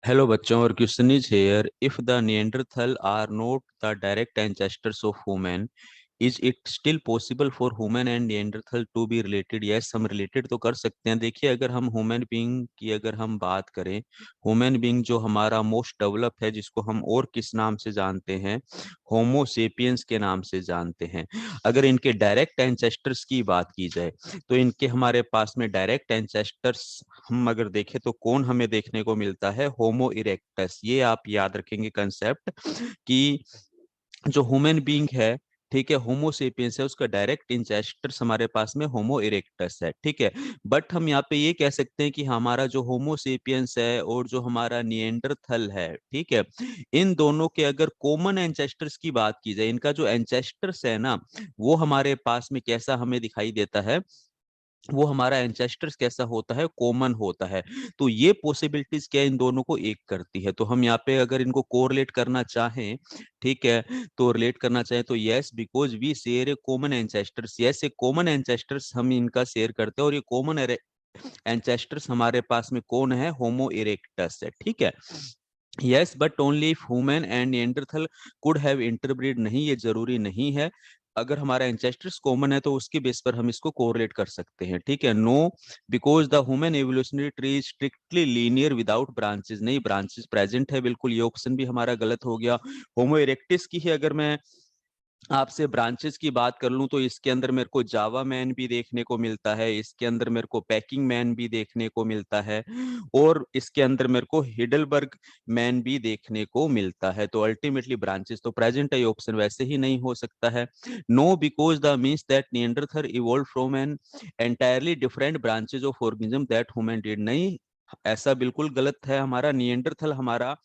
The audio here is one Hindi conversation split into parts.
Hello बच्चों और question is here if the Neanderthal are not the direct ancestors of human is it still possible for human and Neanderthal to be related. Yes, हम रिलेटेड तो कर सकते हैं। देखिए, अगर हम ह्यूमन बीइंग की अगर हम बात करें, ह्यूमन बीइंग जो हमारा मोस्ट डेवलप है, जिसको हम और किस नाम से जानते हैं, होमो सेपियंस के नाम से जानते हैं। अगर इनके डायरेक्ट एंसेस्टर्स की बात की जाए तो इनके हमारे पास में डायरेक्ट एंसेस्टर्स हम अगर देखें तो कौन हमें देखने को मिलता है? होमो इरेक्टस। ये आप याद रखेंगे कंसेप्ट कि जो ह्यूमन बीइंग है, ठीक है, होमो सेपियंस है, उसका डायरेक्ट इंसेस्टर्स हमारे पास में होमो इरेक्टस है। ठीक है, बट हम यहाँ पे ये कह सकते हैं कि हमारा जो होमो सेपियंस है और जो हमारा निएंडरथल है, ठीक है, इन दोनों के अगर कॉमन एंसेस्टर्स की बात की जाए, इनका जो एंसेस्टर्स है ना, वो हमारे पास में कैसा हमें दिखाई देता है? वो हमारा एंसेस्टर्स कैसा होता है? कॉमन होता है। तो ये पॉसिबिलिटीज क्या इन दोनों को एक करती है? तो हम यहाँ पे अगर इनको कोरिलेट करना चाहें, ठीक है, तो रिलेट करना चाहें तो yes, because we share a common ancestors. Yes, एक कॉमन एंसेस्टर्स हम इनका शेयर करते हैं, और ये कॉमन एंसेस्टर्स हमारे पास में कौन है? होमो इरेक्टस है। ठीक है, yes, but only if human and Neanderthal could have interbreed. नहीं, ये जरूरी नहीं है। अगर हमारा एंसेस्टर्स कॉमन है तो उसके बेस पर हम इसको कोरिलेट कर सकते हैं। ठीक है, no, because the human evolutionary tree is strictly linear without branches. नहीं, ब्रांचेस प्रेजेंट है, बिल्कुल, ये ऑप्शन भी हमारा गलत हो गया। होमो इरेक्टिस की ही अगर मैं आपसे ब्रांचेस की बात कर लूं तो इसके अंदर मेरे को जावा मैन भी देखने को मिलता है, इसके अंदर मेरे को पैकिंग मैन भी देखने को मिलता है, और इसके अंदर मेरे को हिडलबर्ग मैन भी देखने को मिलता है। तो अल्टीमेटली ब्रांचेस तो प्रेजेंट है, ये ऑप्शन वैसे ही नहीं हो सकता है। No, because the means that Neanderthal evolve from an entirely different branches of organism that human did. नहीं, ऐसा बिल्कुल गलत है। हमारा निएंडरथल हमारा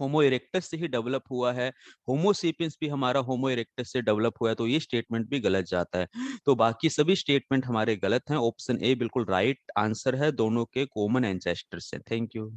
होमो इरेक्टस से ही डेवलप हुआ है, होमो सेपियंस भी हमारा होमो इरेक्टस से डेवलप हुआ है, तो ये स्टेटमेंट भी गलत जाता है। तो बाकी सभी स्टेटमेंट हमारे गलत हैं। ऑप्शन ए बिल्कुल राइट आंसर है, दोनों के कॉमन एंसेस्टर्स हैं। Thank you.